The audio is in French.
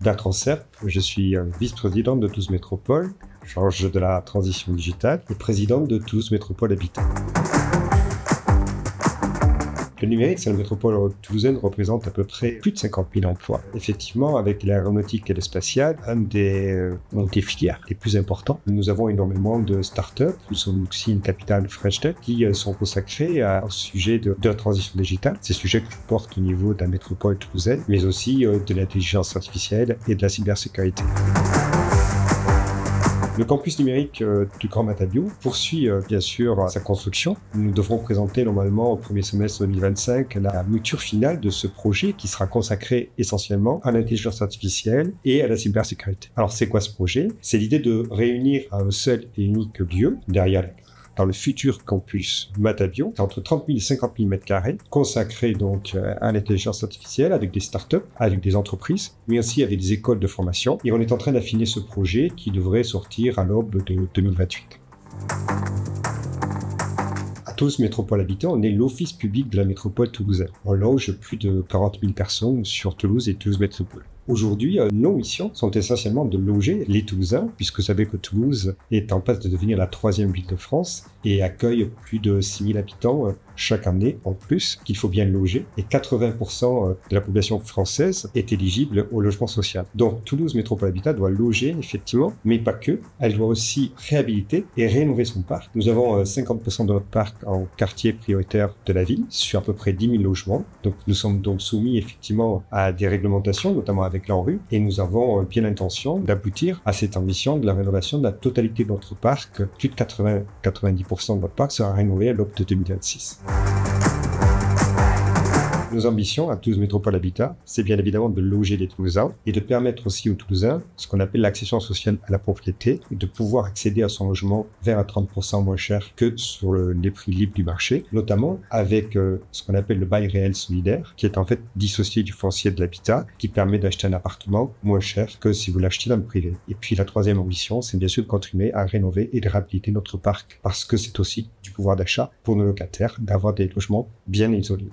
Bertrand Serp, je suis vice-président de Toulouse Métropole, charge de la transition digitale et président de Toulouse Métropole Habitat. Le numérique, c'est la métropole toulousaine, représente à peu près plus de 50 000 emplois. Effectivement, avec l'aéronautique et l'espacial, un des filières les plus importants. Nous avons énormément de start-up. Nous sommes aussi une capitale French Tech qui sont consacrés au sujet de la transition digitale. C'est sujet que je porte au niveau de la métropole toulousaine, mais aussi de l'intelligence artificielle et de la cybersécurité. Le campus numérique du Grand Matabiau poursuit bien sûr sa construction. Nous devrons présenter normalement au premier semestre 2025 la mouture finale de ce projet qui sera consacré essentiellement à l'intelligence artificielle et à la cybersécurité. Alors c'est quoi ce projet? C'est l'idée de réunir à un seul et unique lieu, dans le futur campus Matabiau, entre 30 000 et 50 000 mètres carrés, consacré donc à l'intelligence artificielle avec des startups, avec des entreprises, mais aussi avec des écoles de formation. Et on est en train d'affiner ce projet qui devrait sortir à l'aube de 2028. À Toulouse Métropole Habitat, on est l'office public de la métropole toulousaine. On loge plus de 40 000 personnes sur Toulouse et Toulouse Métropole. Aujourd'hui, nos missions sont essentiellement de loger les Toulousains, puisque vous savez que Toulouse est en passe de devenir la 3e ville de France et accueille plus de 6 000 habitants chaque année en plus, qu'il faut bien loger. Et 80% de la population française est éligible au logement social. Donc Toulouse Métropole Habitat doit loger, effectivement, mais pas que. Elle doit aussi réhabiliter et rénover son parc. Nous avons 50% de notre parc en quartier prioritaire de la ville, sur à peu près 10 000 logements. Donc nous sommes donc soumis effectivement à des réglementations, notamment avec l'ANRU, et nous avons bien l'intention d'aboutir à cette ambition de la rénovation de la totalité de notre parc. Plus de 90% de notre parc sera rénové à l'aube de 2026. Nos ambitions à Toulouse Métropole Habitat, c'est bien évidemment de loger les Toulousains et de permettre aussi aux Toulousains ce qu'on appelle l'accession sociale à la propriété, et de pouvoir accéder à son logement 20 à 30% moins cher que sur les prix libres du marché, notamment avec ce qu'on appelle le bail réel solidaire, qui est en fait dissocié du foncier de l'habitat, qui permet d'acheter un appartement moins cher que si vous l'achetez dans le privé. Et puis la troisième ambition, c'est bien sûr de continuer à rénover et de réhabiliter notre parc, parce que c'est aussi du pouvoir d'achat pour nos locataires d'avoir des logements bien isolés.